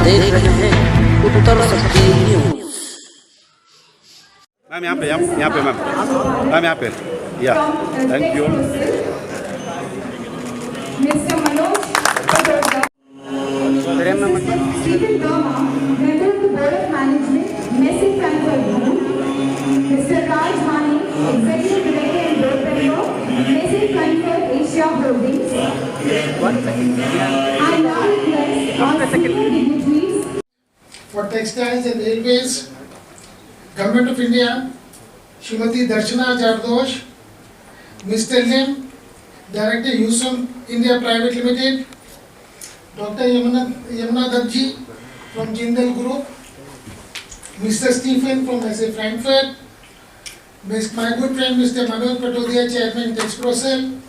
देख रहे हैं उत्तर शक्ति न्यूज। मैम यहाँ पे मैम यहाँ पे या thank you. Mr. Manoj Patorda, Stephen Burma, member of the Board of Management, Messi Frankfurt Group. Mr. Raj Mani, Executive Director and Board Member, Messi Frankfurt Asia Holdings. I now request our senior dignitaries for Textiles and Railways, Government of India, Srimati Darshana Jardosh, Mr. Lim, Director Husum India Private Limited, Dr. Yamuna Dabji from Jindal Group, Mr. Stephen from SA Frankfurt, my good friend Mr. Manoj Patodia, Chairman Texprocel,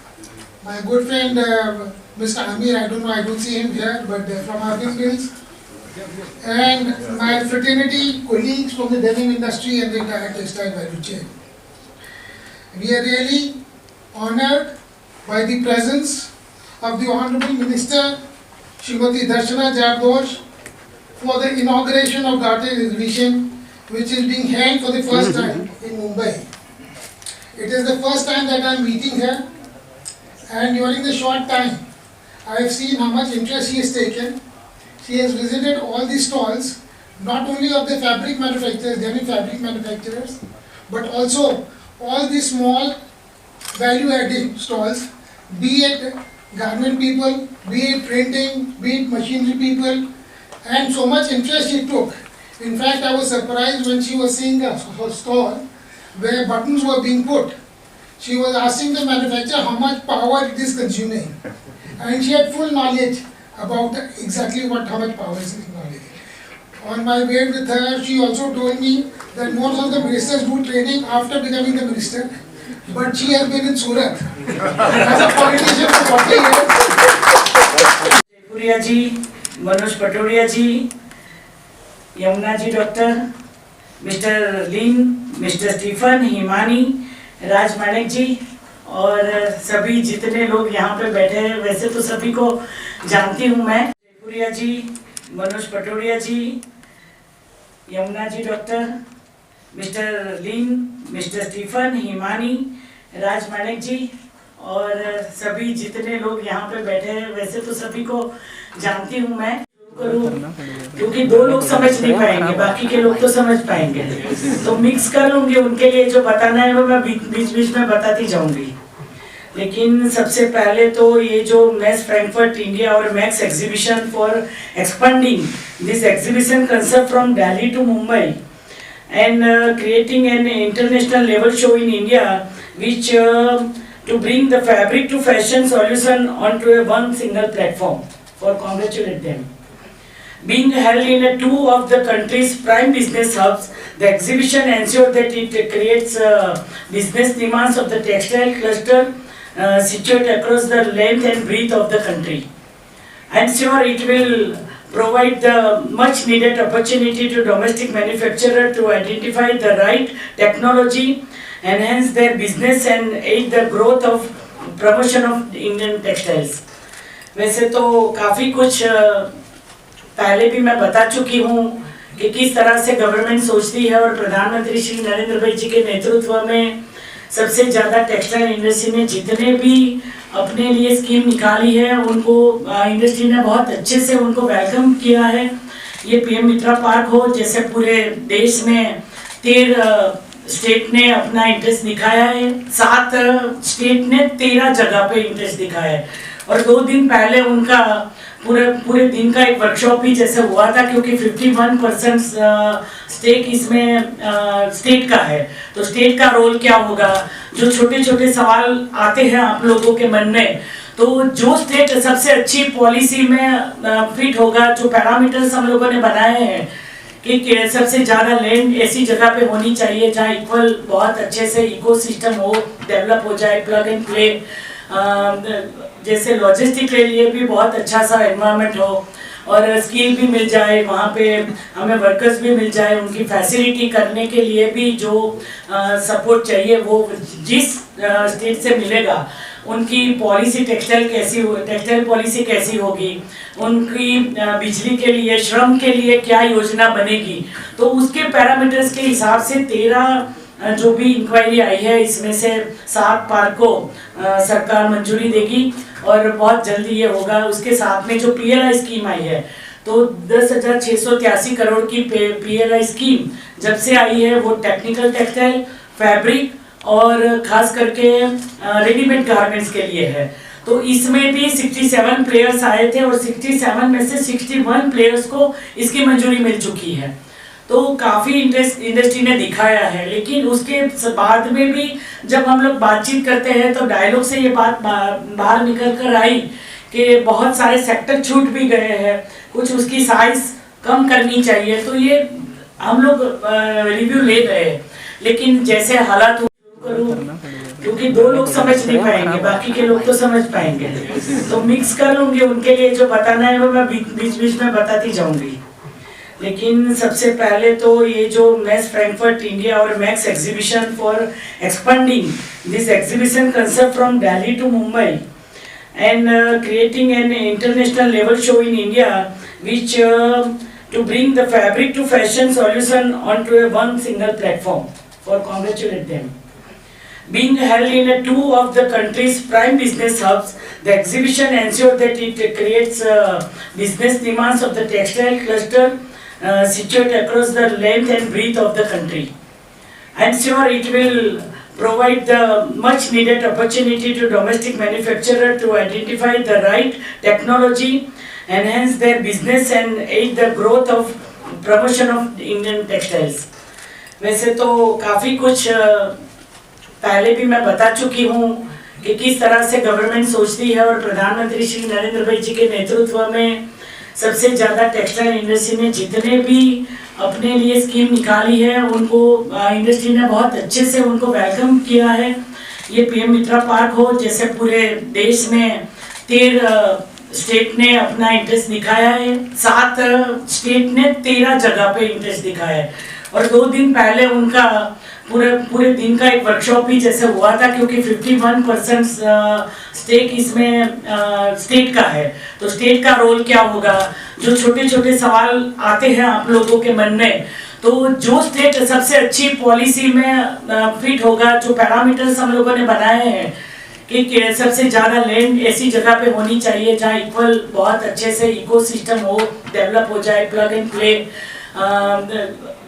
my good friend Mr. Amir, I don't see him here, but from Arvind Mills, and my fraternity colleagues from the denim industry and the entire textile value chain. We are really honored by the presence of the Honorable Minister Srimati Darshana Jardosh for the inauguration of Gate exhibition, which is being held for the first time in Mumbai. It is the first time that I am meeting her, and during the short time I have seen how much interest she has taken. She has visited all the stalls, not only of the fabric manufacturers, denim fabric manufacturers, but also all the small value-added stalls, be it garment people, be it printing, be it machinery people, and so much interest she took. In fact, I was surprised when she was seeing her stall where buttons were being put. She was asking the manufacturer how much power it is consuming, and she had full knowledge about exactly how much power is knowledge. On my way with her, she also told me that most of the ministers do training after becoming the minister, but she has been in Surat as a politician for 40 years. Jaipuria ji, Manoj Patodia ji, Yamuna ji doctor, mister Lin, mister Stephen, Himani, Raj Manik ji और सभी जितने लोग यहाँ पे बैठे हैं, वैसे तो सभी को जानती हूँ मैं। Jaipuria ji, Manoj Patodia ji, Yamuna ji doctor, mister Lin, mister Stephen, Himani, Raj Manik ji और सभी जितने लोग यहाँ पे बैठे हैं, वैसे तो सभी को जानती हूँ मैं। क्योंकि दो लोग समझ नहीं पाएंगे, बाकी के लोग तो समझ पाएंगे, तो मिक्स कर लूंगी। उनके लिए जो बताना है वो मैं बीच बीच में बताती जाऊंगी। लेकिन सबसे पहले तो ये जो मेस फ्रैंकफर्ट इंडिया और Max exhibition for expanding this exhibition concept from Delhi to Mumbai and creating an international level show in India, which to bring the fabric to fashion solution onto one single platform. For congratulate them. Being held in two of the country's prime business hubs, the exhibition ensured that it creates business demands of the textile cluster situated across the length and breadth of the country. I'm sure it will provide the much needed opportunity to domestic manufacturers to identify the right technology, enhance their business and aid the growth of promotion of Indian textiles. वैसे तो काफ़ी कुछ पहले भी मैं बता चुकी हूँ कि किस तरह से गवर्नमेंट सोचती है और प्रधानमंत्री श्री नरेंद्र भाई जी के नेतृत्व में सबसे ज़्यादा टेक्सटाइल इंडस्ट्री ने जितने भी अपने लिए स्कीम निकाली है उनको इंडस्ट्री ने बहुत अच्छे से उनको वेलकम किया है। ये पीएम मित्रा पार्क हो, जैसे पूरे देश में 13 स्टेट ने अपना इंटरेस्ट दिखाया है, 7 स्टेट ने 13 जगह पे इंटरेस्ट दिखाया है और 2 दिन पहले उनका पूरे दिन का एक वर्कशॉप भी जैसे हुआ था, क्योंकि 51% स्टेक इसमें स्टेट का है। तो स्टेट का रोल क्या होगा, जो छोटे छोटे सवाल आते हैं आप लोगों के मन में, तो जो स्टेट सबसे अच्छी पॉलिसी में फिट होगा, जो पैरामीटर्स हम लोगों ने बनाए हैं कि सबसे ज़्यादा लैंड ऐसी जगह पे होनी चाहिए जहाँ इक्वल बहुत अच्छे से इकोसिस्टम हो, डेवलप हो जाए, प्लग एंड प्ले, जैसे लॉजिस्टिक के लिए भी बहुत अच्छा सा एनवायरनमेंट हो और स्किल भी मिल जाए, वहाँ पे हमें वर्कर्स भी मिल जाए, उनकी फैसिलिटी करने के लिए भी जो सपोर्ट चाहिए वो जिस स्टेट से मिलेगा उनकी पॉलिसी टेक्सटाइल पॉलिसी कैसी होगी, उनकी बिजली के लिए, श्रम के लिए क्या योजना बनेगी। तो उसके पैरामीटर्स के हिसाब से 13 जो भी इंक्वायरी आई है, इसमें से 7 पार्क को सरकार मंजूरी देगी और बहुत जल्दी ये होगा। उसके साथ में जो PLI स्कीम आई है, तो 10,683 करोड़ की PLI स्कीम जब से आई है, वो टेक्निकल टेक्सटाइल, फैब्रिक और खास करके रेडीमेड गारमेंट्स के लिए है। तो इसमें भी 67 प्लेयर्स आए थे और 67 में से 61 प्लेयर्स को इसकी मंजूरी मिल चुकी है। तो काफ़ी इंडस्ट्री ने दिखाया है, लेकिन उसके बाद में भी जब हम लोग बातचीत करते हैं तो डायलॉग से ये बात बाहर निकल कर आई कि बहुत सारे सेक्टर छूट भी गए हैं, कुछ उसकी साइज कम करनी चाहिए। तो ये हम लोग रिव्यू ले गए, लेकिन जैसे हालात करूँ, क्योंकि 2 लोग समझ नहीं पाएंगे, बाकी के लोग तो समझ पाएंगे, तो मिक्स कर लूँगी। उनके लिए जो बताना है वो मैं बीच बीच में बताती जाऊँगी। लेकिन सबसे पहले तो ये जो मैक्स फ्रैंकफर्ट इंडिया और Max exhibition for expanding this exhibition concept from Delhi to Mumbai and creating an international level show in India, which to bring the fabric to fashion solution onto one single platform. For congratulate them. Being held in 2 of the country's prime business hubs, the exhibition ensures that it creates business demands of the textile cluster situated across the length and breadth of the country. I'm sure it will provide the much needed opportunity to domestic manufacturer to identify the right technology, enhance their business and aid the growth of promotion of Indian textiles. वैसे तो काफ़ी कुछ पहले भी मैं बता चुकी हूँ कि किस तरह से गवर्नमेंट सोचती है, और प्रधानमंत्री श्री नरेंद्र भाई जी के नेतृत्व में सबसे ज़्यादा टेक्सटाइल इंडस्ट्री ने जितने भी अपने लिए स्कीम निकाली है, उनको इंडस्ट्री ने बहुत अच्छे से उनको वेलकम किया है। ये PM मित्रा पार्क हो, जैसे पूरे देश में 13 स्टेट ने अपना इंटरेस्ट दिखाया है, 7 स्टेट ने 13 जगह पे इंटरेस्ट दिखाया है। और 2 दिन पहले उनका पूरे दिन का एक वर्कशॉप भी जैसे हुआ था, क्योंकि 51% स्टेक इसमें स्टेट का है। तो स्टेट का रोल क्या होगा, जो छोटे छोटे सवाल आते हैं आप लोगों के मन में, तो जो स्टेट सबसे अच्छी पॉलिसी में फिट होगा, जो पैरामीटर्स हम लोगों ने बनाए हैं कि सबसे ज़्यादा लैंड ऐसी जगह पे होनी चाहिए जहाँ इक्वल बहुत अच्छे से इकोसिस्टम हो, डेवलप हो जाए, प्लग एंड प्ले,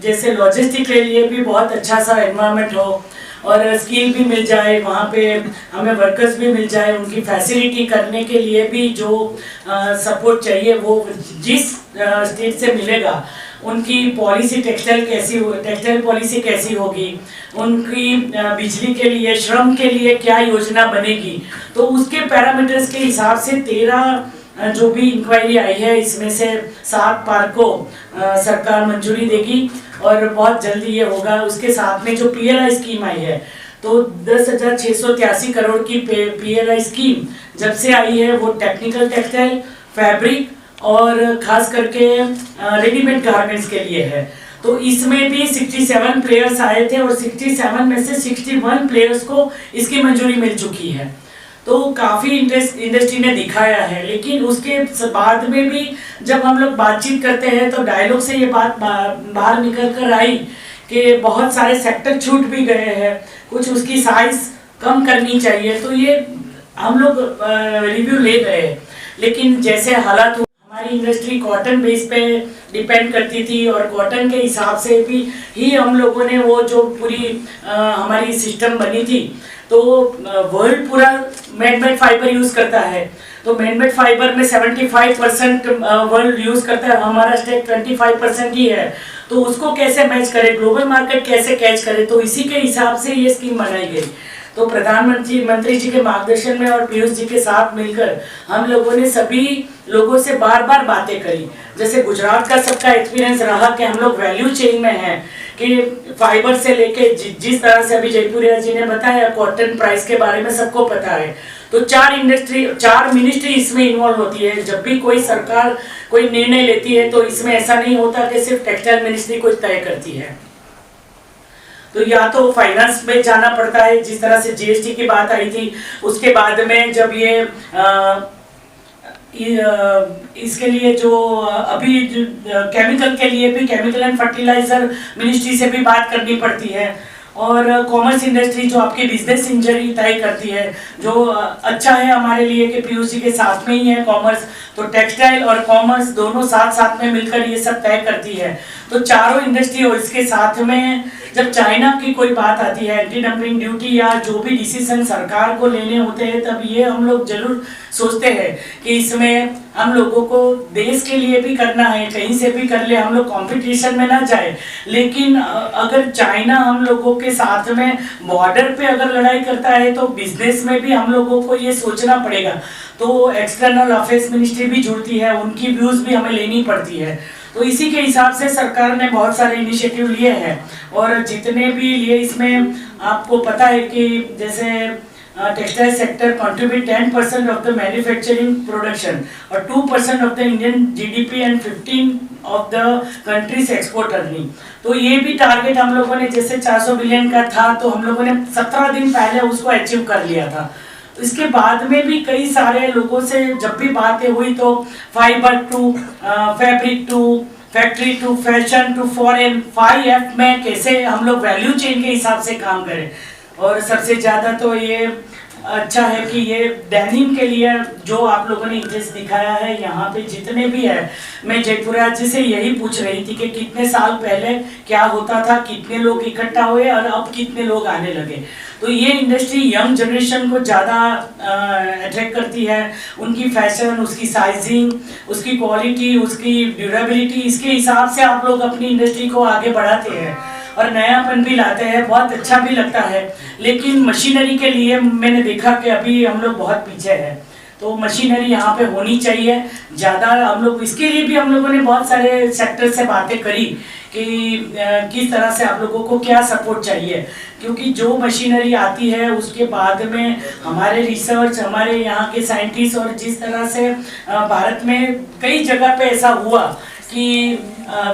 जैसे लॉजिस्टिक के लिए भी बहुत अच्छा सा एनवायरनमेंट हो, और स्किल भी मिल जाए, वहाँ पे हमें वर्कर्स भी मिल जाए, उनकी फैसिलिटी करने के लिए भी जो सपोर्ट चाहिए वो जिस स्टेट से मिलेगा। उनकी पॉलिसी टेक्सटाइल पॉलिसी कैसी होगी, उनकी बिजली के लिए, श्रम के लिए क्या योजना बनेगी। तो उसके पैरामीटर्स के हिसाब से 13 जो भी इंक्वायरी आई है, इसमें से 7 पार्क को सरकार मंजूरी देगी और बहुत जल्दी ये होगा। उसके साथ में जो PLI स्कीम आई है, तो 10,683 करोड़ की PLI स्कीम जब से आई है, वो टेक्निकल टेक्सटाइल, फैब्रिक और खास करके रेडीमेड गारमेंट्स के लिए है। तो इसमें भी 67 प्लेयर्स आए थे और 67 में से 61 प्लेयर्स को इसकी मंजूरी मिल चुकी है। तो काफ़ी इंडस्ट्री ने दिखाया है, लेकिन उसके बाद में भी जब हम लोग बातचीत करते हैं तो डायलॉग से ये बात बाहर निकल कर आई कि बहुत सारे सेक्टर छूट भी गए हैं, कुछ उसकी साइज कम करनी चाहिए। तो ये हम लोग रिव्यू ले गए, लेकिन जैसे हालात, हमारी इंडस्ट्री कॉटन बेस पे डिपेंड करती थी और कॉटन के हिसाब से भी ही हम लोगों ने वो जो पूरी हमारी सिस्टम बनी थी, तो वर्ल्ड पूरा मैनमेड फाइबर यूज़ करता है। तो मैनमेड फाइबर में 75% वर्ल्ड यूज़ करता है, हमारा स्टेक 25% ही है। तो उसको कैसे मैच करे, ग्लोबल मार्केट कैसे कैच करे, तो इसी के हिसाब से ये स्कीम बनाई गई। तो प्रधानमंत्री जी के मार्गदर्शन में और पीयूष जी के साथ मिलकर हम लोगों ने सभी लोगों से बार बार बातें करी। जैसे गुजरात का सबका एक्सपीरियंस रहा कि हम लोग वैल्यू चेन में हैं, कि फाइबर से लेके जिस तरह से अभी जयपुरिया जी ने बताया, कॉटन प्राइस के बारे में सबको पता है। तो 4 मिनिस्ट्री इसमें इन्वॉल्व होती है। जब भी कोई सरकार कोई निर्णय लेती है तो इसमें ऐसा नहीं होता कि सिर्फ टेक्सटाइल मिनिस्ट्री कुछ तय करती है। तो या तो फाइनेंस में जाना पड़ता है, जिस तरह से जीएसटी की बात आई थी, उसके बाद में जब ये इसके लिए जो अभी केमिकल के लिए भी केमिकल एंड फर्टिलाइजर मिनिस्ट्री से भी बात करनी पड़ती है, और कॉमर्स इंडस्ट्री जो आपकी बिजनेस इंजरी तय करती है, जो अच्छा है हमारे लिए कि पीयूसी के साथ में ही है कॉमर्स, तो टेक्सटाइल और कॉमर्स दोनों साथ साथ में मिलकर ये सब तय करती है। तो चारों इंडस्ट्री, और इसके साथ में जब चाइना की कोई बात आती है, एंटी डंपिंग ड्यूटी या जो भी डिसीजन सरकार को लेने होते हैं, तब ये हम लोग जरूर सोचते हैं कि इसमें हम लोगों को देश के लिए भी करना है, कहीं से भी कर ले, हम लोग कंपटीशन में ना जाए। लेकिन अगर चाइना हम लोगों के साथ में बॉर्डर पे अगर लड़ाई करता है तो बिजनेस में भी हम लोगों को ये सोचना पड़ेगा। तो एक्सटर्नल अफेयर्स मिनिस्ट्री भी जुड़ती है, उनकी व्यूज भी हमें लेनी पड़ती है। तो इसी के हिसाब से सरकार ने बहुत सारे इनिशिएटिव लिए हैं, और जितने भी लिए इसमें आपको पता है कि जैसे textile sector contribute 10% of the manufacturing production और 2% of the Indian GDP and 15 of the countries export earning. तो ये भी टारगेट हम लोगों ने, जैसे 400 बिलियन का था, तो हम लोगों ने 17 दिन पहले उसको अचीव कर लिया था। इसके बाद में भी कई सारे लोगों से जब भी बातें हुई तो fibre to fabric to factory to fashion to foreign 5F में कैसे हम लोग वैल्यू चेन के हिसाब से काम करें। और सबसे ज़्यादा तो ये अच्छा है कि ये डेनिम के लिए जो आप लोगों ने इंटरेस्ट दिखाया है, यहाँ पे जितने भी है, मैं जयपुरा जी से यही पूछ रही थी कि कितने साल पहले क्या होता था, कितने लोग इकट्ठा हुए और अब कितने लोग आने लगे। तो ये इंडस्ट्री यंग जनरेशन को ज़्यादा अट्रैक्ट करती है, उनकी फैशन, उसकी साइजिंग, उसकी क्वालिटी, उसकी ड्यूरेबिलिटी, इसके हिसाब से आप लोग अपनी इंडस्ट्री को आगे बढ़ाते हैं और नयापन भी लाते हैं, बहुत अच्छा भी लगता है। लेकिन मशीनरी के लिए मैंने देखा कि अभी हम लोग बहुत पीछे हैं, तो मशीनरी यहाँ पे होनी चाहिए ज़्यादा। हम लोग इसके लिए भी हम लोगों ने बहुत सारे सेक्टर से बातें करी कि किस तरह से आप लोगों को क्या सपोर्ट चाहिए, क्योंकि जो मशीनरी आती है उसके बाद में हमारे रिसर्च, हमारे यहाँ के साइंटिस्ट, और जिस तरह से भारत में कई जगह पे ऐसा हुआ कि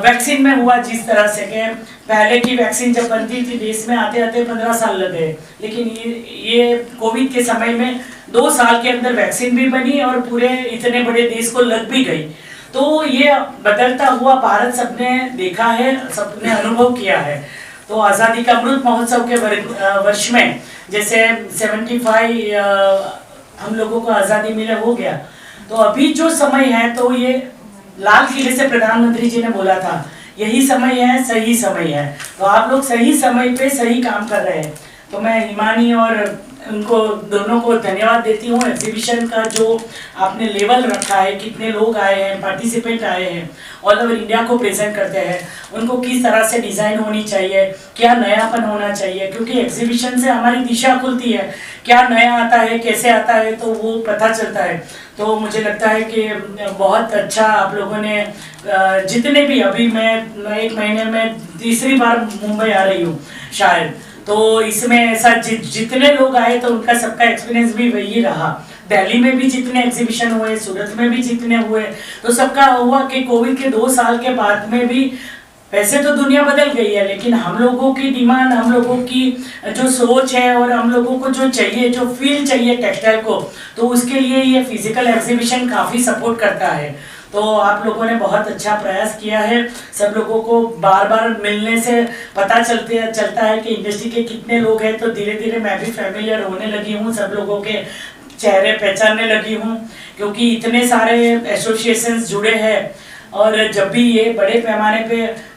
वैक्सीन में हुआ, जिस तरह से कि पहले की वैक्सीन जब बनती थी देश में आते आते 15 साल लग गए, लेकिन ये कोविड के समय में 2 साल के अंदर वैक्सीन भी बनी और पूरे इतने बड़े देश को लग भी गई। तो ये बदलता हुआ भारत सबने देखा है, सबने अनुभव किया है। तो आज़ादी का अमृत महोत्सव के वर्ष में जैसे 75 हम लोगों को आज़ादी मिला हो गया, तो अभी जो समय है, तो ये लाल किले से प्रधानमंत्री जी ने बोला था यही समय है, सही समय है। तो आप लोग सही समय पे सही काम कर रहे हैं। तो मैं हिमानी और उनको दोनों को धन्यवाद देती हूँ। एग्जीबिशन का जो आपने लेवल रखा है, कितने लोग आए हैं, पार्टिसिपेंट आए हैं, ऑल ओवर इंडिया को प्रेजेंट करते हैं, उनको किस तरह से डिज़ाइन होनी चाहिए, क्या नयापन होना चाहिए, क्योंकि एग्जीबिशन से हमारी दिशा खुलती है, क्या नया आता है, कैसे आता है, तो वो पता चलता है। तो मुझे लगता है कि बहुत अच्छा आप लोगों ने जितने भी, अभी मैं 1 महीने में 3री बार मुंबई आ रही हूँ शायद, तो इसमें ऐसा जितने लोग आए तो उनका सबका एक्सपीरियंस भी वही रहा। दिल्ली में भी जितने एग्जीबिशन हुए, सूरत में भी जितने हुए, तो सबका हुआ कि कोविड के 2 साल के बाद में भी वैसे तो दुनिया बदल गई है, लेकिन हम लोगों की डिमांड, हम लोगों की जो सोच है और हम लोगों को जो चाहिए, जो फील चाहिए टेक्सटाइल को, तो उसके लिए ये फिजिकल एग्जीबिशन काफ़ी सपोर्ट करता है। तो आप लोगों ने बहुत अच्छा प्रयास किया है। सब लोगों को बार बार मिलने से पता चलता है कि इंडस्ट्री के कितने लोग हैं, तो धीरे धीरे मैं भी फैमिलियर होने लगी हूँ, सब लोगों के चेहरे पहचानने लगी हूँ, क्योंकि इतने सारे एसोसिएशंस जुड़े हैं। और जब भी ये बड़े पैमाने पे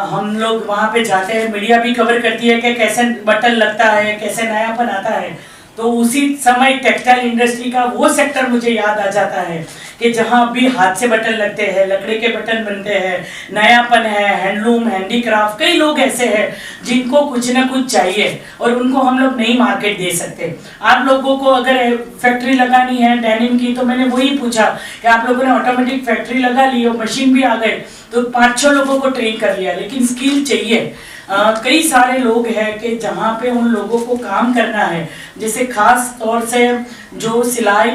हम लोग वहाँ पे जाते हैं, मीडिया भी कवर करती है कि कैसे बटन लगता है, कैसे नयापन आता है, तो उसी समय टेक्सटाइल इंडस्ट्री का वो सेक्टर मुझे याद आ जाता है कि जहाँ भी हाथ से बटन लगते हैं, लकड़ी के बटन बनते हैं, नयापन है, हैंडलूम, हैंडीक्राफ्ट, कई लोग ऐसे हैं जिनको कुछ ना कुछ चाहिए और उनको हम लोग नई मार्केट दे सकते। आप लोगों को अगर फैक्ट्री लगानी है डेनिम की, तो मैंने वही पूछा कि आप लोगों ने ऑटोमेटिक फैक्ट्री लगा ली और मशीन भी आ गए, तो 5-6 लोगों को ट्रेन कर लिया, लेकिन स्किल चाहिए। कई सारे लोग हैं कि जहाँ पे उन लोगों को काम करना है, जैसे खास तौर से जो सिलाई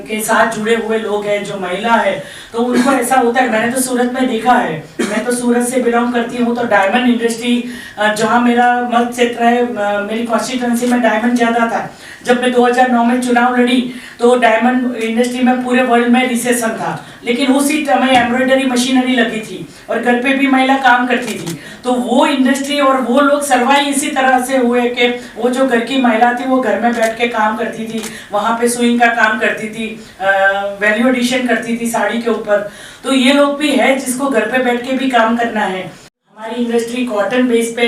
के साथ जुड़े हुए लोग हैं, जो महिला है, तो उनको ऐसा होता है। मैंने तो सूरत में देखा है, मैं तो सूरत से बिलोंग करती हूँ, तो डायमंड इंडस्ट्री जहाँ मेरा मत क्षेत्र है, मेरी कॉन्स्टिट्यूंसी में डायमंड ज़्यादा था। जब मैं 2009 में चुनाव लड़ी तो डायमंड इंडस्ट्री में पूरे वर्ल्ड में रिसेशन था, लेकिन उसी समय एम्ब्रॉयडरी मशीनरी लगी थी और घर पे भी महिला काम करती थी। तो वो इंडस्ट्री और वो लोग सर्वाइव इसी तरह से हुए कि वो जो घर की महिला थी वो घर में बैठ के काम करती थी, वहाँ पे सुइंग का काम करती थी, वैल्यू एडिशन करती थी साड़ी के ऊपर। तो ये लोग भी है जिसको घर पे बैठ के भी काम करना है। हमारी इंडस्ट्री कॉटन बेस पे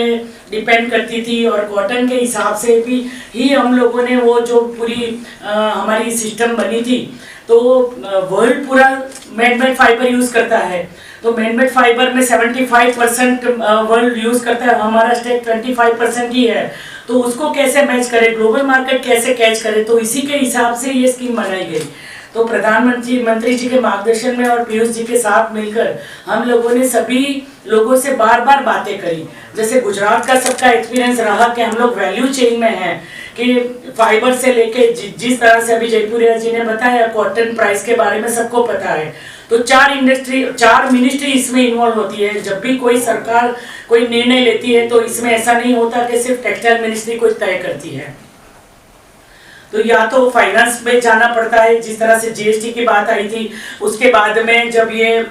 डिपेंड करती थी और कॉटन के हिसाब से भी ही हम लोगों ने वो जो पूरी हमारी सिस्टम बनी थी। तो वर्ल्ड पूरा मैनमेड फाइबर यूज़ करता है, तो मैनमेड फाइबर में 75% वर्ल्ड यूज़ करता है, हमारा स्टेट 25% ही है। तो उसको कैसे मैच करें, ग्लोबल मार्केट कैसे कैच करें, तो इसी के हिसाब से ये स्कीम बनाई गई। तो प्रधानमंत्री जी के मार्गदर्शन में और पीयूष जी के साथ मिलकर हम लोगों ने सभी लोगों से बार बार बातें करी। जैसे गुजरात का सबका एक्सपीरियंस रहा कि हम लोग वैल्यू चेन में हैं, कि फाइबर से लेके जिस तरह से अभी जयपुरिया जी ने बताया, कॉटन प्राइस के बारे में सबको पता है। तो 4 मिनिस्ट्री इसमें इन्वॉल्व होती है। जब भी कोई सरकार कोई निर्णय लेती है तो इसमें ऐसा नहीं होता कि सिर्फ टेक्सटाइल मिनिस्ट्री कोई तय करती है। तो या तो फाइनेंस में जाना पड़ता है, जिस तरह से जीएसटी की बात आई थी, उसके बाद में जब ये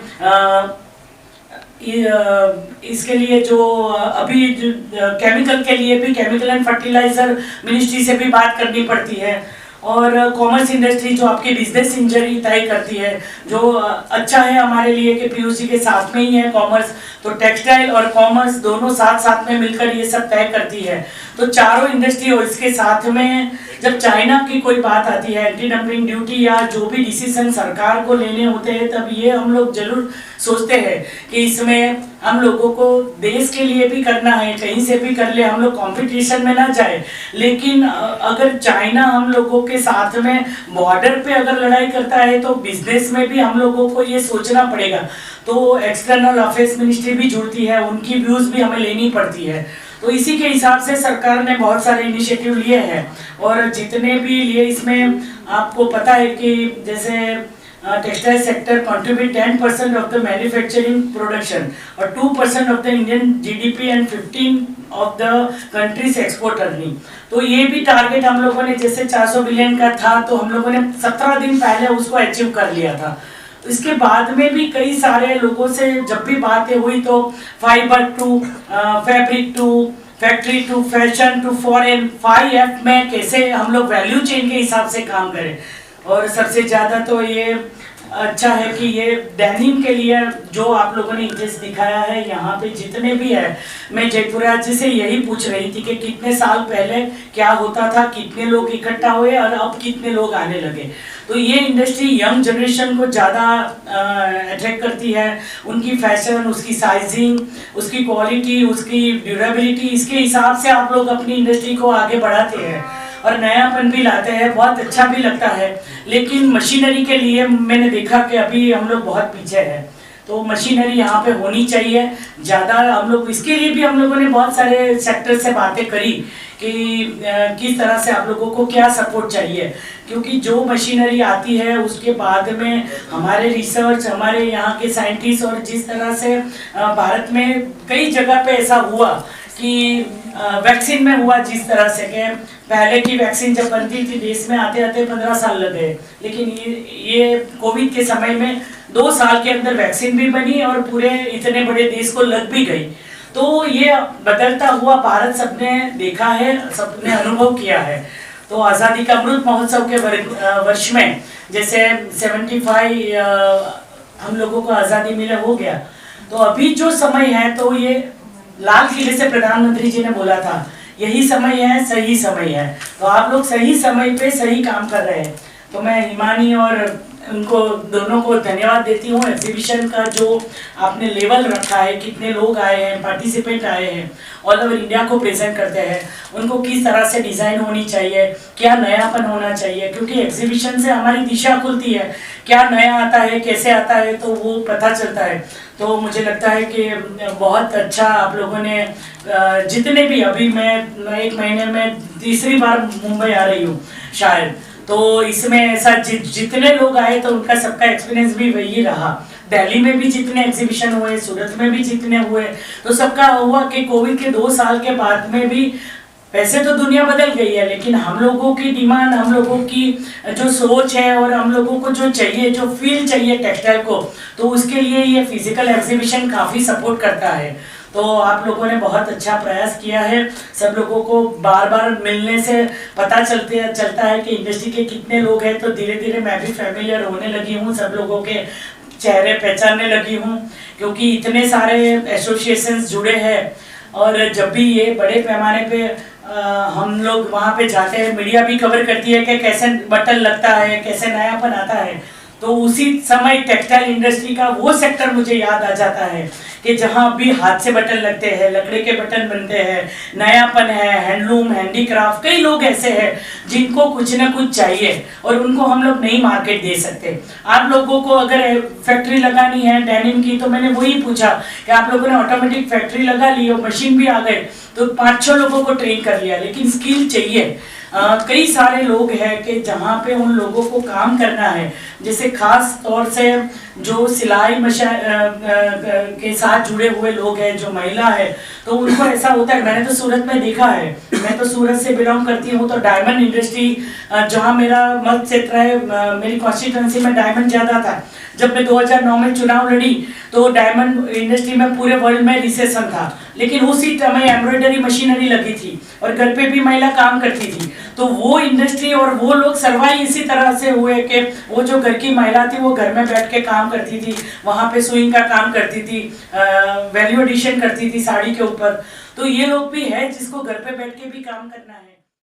इसके लिए जो अभी केमिकल के लिए भी केमिकल एंड फर्टिलाइजर मिनिस्ट्री से भी बात करनी पड़ती है, और कॉमर्स इंडस्ट्री जो आपकी बिजनेस इंजरी तय करती है। जो अच्छा है हमारे लिए कि पीयूसी के साथ में ही है कॉमर्स, तो टेक्सटाइल और कॉमर्स दोनों साथ में मिलकर ये सब तय करती है। तो चारों इंडस्ट्री, और इसके साथ में जब चाइना की कोई बात आती है, एंटी डंपिंग ड्यूटी या जो भी डिसीजन सरकार को लेने होते हैं, तब ये हम लोग जरूर सोचते हैं कि इसमें हम लोगों को देश के लिए भी करना है, कहीं से भी कर ले, हम लोग कंपटीशन में ना जाए। लेकिन अगर चाइना हम लोगों के साथ में बॉर्डर पे अगर लड़ाई करता है तो बिजनेस में भी हम लोगों को ये सोचना पड़ेगा। तो एक्सटर्नल अफेयर्स मिनिस्ट्री भी जुड़ती है, उनकी व्यूज भी हमें लेनी पड़ती है। तो इसी के हिसाब से सरकार ने बहुत सारे इनिशिएटिव लिए हैं, और जितने भी लिए इसमें आपको पता है कि जैसे textile sector contribute 10% of the manufacturing production और 2% of the Indian GDP and 15 of the countries export earning. तो ये भी टारगेट हम लोगों ने, जैसे 400 बिलियन का था, तो हम लोगों ने 17 दिन पहले उसको अचीव कर लिया था। इसके बाद में भी कई सारे लोगों से जब भी बातें हुई तो fibre to fabric to factory to fashion to foreign 5F में कैसे हम लोग वैल्यू चेन के हिसाब से काम करें। और सबसे ज़्यादा तो ये अच्छा है कि ये डेनिम के लिए जो आप लोगों ने इंटरेस्ट दिखाया है, यहाँ पे जितने भी है, मैं जयपुरा जी से यही पूछ रही थी कि कितने साल पहले क्या होता था, कितने लोग इकट्ठा हुए और अब कितने लोग आने लगे। तो ये इंडस्ट्री यंग जनरेशन को ज़्यादा अट्रैक्ट करती है, उनकी फैशन, उसकी साइजिंग, उसकी क्वालिटी, उसकी ड्यूरेबिलिटी, इसके हिसाब से आप लोग अपनी इंडस्ट्री को आगे बढ़ाते हैं और नयापन भी लाते हैं, बहुत अच्छा भी लगता है। लेकिन मशीनरी के लिए मैंने देखा कि अभी हम लोग बहुत पीछे हैं, तो मशीनरी यहाँ पे होनी चाहिए ज़्यादा। हम लोग इसके लिए भी हम लोगों ने बहुत सारे सेक्टर से बातें करी कि किस तरह से आप लोगों को क्या सपोर्ट चाहिए, क्योंकि जो मशीनरी आती है उसके बाद में हमारे रिसर्च, हमारे यहाँ के साइंटिस्ट, और जिस तरह से भारत में कई जगह पे ऐसा हुआ कि वैक्सीन में हुआ, जिस तरह से कि पहले की वैक्सीन जब बनती थी देश में आते आते 15 साल लग गए, लेकिन ये कोविड के समय में 2 साल के अंदर वैक्सीन भी बनी और पूरे इतने बड़े देश को लग भी गई। तो ये बदलता हुआ भारत सबने देखा है, सबने अनुभव किया है। तो आज़ादी का अमृत महोत्सव के वर्ष में जैसे 75 हम लोगों को आज़ादी मिला हो गया, तो अभी जो समय है, तो ये लाल किले से प्रधानमंत्री जी ने बोला था यही समय है, सही समय है। तो आप लोग सही समय पे सही काम कर रहे हैं। तो मैं हिमानी और उनको दोनों को धन्यवाद देती हूँ। एग्जीबिशन का जो आपने लेवल रखा है, कितने लोग आए हैं, पार्टिसिपेंट आए हैं, ऑल ओवर इंडिया को प्रेजेंट करते हैं, उनको किस तरह से डिज़ाइन होनी चाहिए, क्या नयापन होना चाहिए, क्योंकि एग्जीबिशन से हमारी दिशा खुलती है, क्या नया आता है, कैसे आता है, तो वो पता चलता है। तो मुझे लगता है कि बहुत अच्छा आप लोगों ने जितने भी, अभी मैं 1 महीने में तीसरी बार मुंबई आ रही हूँ शायद, तो इसमें ऐसा जितने लोग आए तो उनका सबका एक्सपीरियंस भी वही रहा। दिल्ली में भी जितने एग्जीबिशन हुए, सूरत में भी जितने हुए, तो सबका हुआ कि कोविड के 2 साल के बाद में भी वैसे तो दुनिया बदल गई है, लेकिन हम लोगों की डिमांड, हम लोगों की जो सोच है और हम लोगों को जो चाहिए, जो फील चाहिए टेक्सटाइल को, तो उसके लिए ये फिजिकल एग्जीबिशन काफ़ी सपोर्ट करता है। तो आप लोगों ने बहुत अच्छा प्रयास किया है। सब लोगों को बार बार मिलने से पता चलता है कि इंडस्ट्री के कितने लोग हैं, तो धीरे धीरे मैं भी फैमिलियर होने लगी हूँ, सब लोगों के चेहरे पहचानने लगी हूँ, क्योंकि इतने सारे एसोसिएशंस जुड़े हैं। और जब भी ये बड़े पैमाने पे हम लोग वहाँ पे जाते हैं, मीडिया भी कवर करती है कि कैसे बटन लगता है, कैसे नयापन आता है, तो उसी समय टेक्सटाइल इंडस्ट्री का वो सेक्टर मुझे याद आ जाता है कि जहाँ भी हाथ से बटन लगते हैं, लकड़े के बटन बनते हैं, नयापन है, हैंडलूम, हैंडीक्राफ्ट, कई लोग ऐसे हैं जिनको कुछ ना कुछ चाहिए और उनको हम लोग नई मार्केट दे सकते। आप लोगों को अगर फैक्ट्री लगानी है डेनिम की, तो मैंने वही पूछा कि आप लोगों ने ऑटोमेटिक फैक्ट्री लगा ली और मशीन भी आ गए, तो 5-6 लोगों को ट्रेन कर लिया, लेकिन स्किल चाहिए। कई सारे लोग हैं कि जहाँ पे उन लोगों को काम करना है, जैसे खास तौर से जो सिलाई के साथ जुड़े हुए लोग हैं, जो महिला है, तो उनको ऐसा होता है। मैंने तो सूरत में देखा है, मैं तो सूरत से बिलोंग करती हूँ, तो डायमंड इंडस्ट्री जहाँ मेरा मत क्षेत्र है, मेरी कॉन्स्टिट्यूंसी में डायमंड ज़्यादा था। जब मैं 2009 में चुनाव लड़ी तो डायमंड इंडस्ट्री में पूरे वर्ल्ड में रिसेशन था, लेकिन उसी समय एम्ब्रॉयडरी मशीनरी लगी थी और घर पे भी महिला काम करती थी। तो वो इंडस्ट्री और वो लोग सर्वाइव इसी तरह से हुए कि वो जो घर की महिला थी वो घर में बैठ के काम करती थी, वहाँ पे सुइंग का काम करती थी, वैल्यू एडिशन करती थी साड़ी के ऊपर। तो ये लोग भी है जिसको घर पे बैठ के भी काम करना है।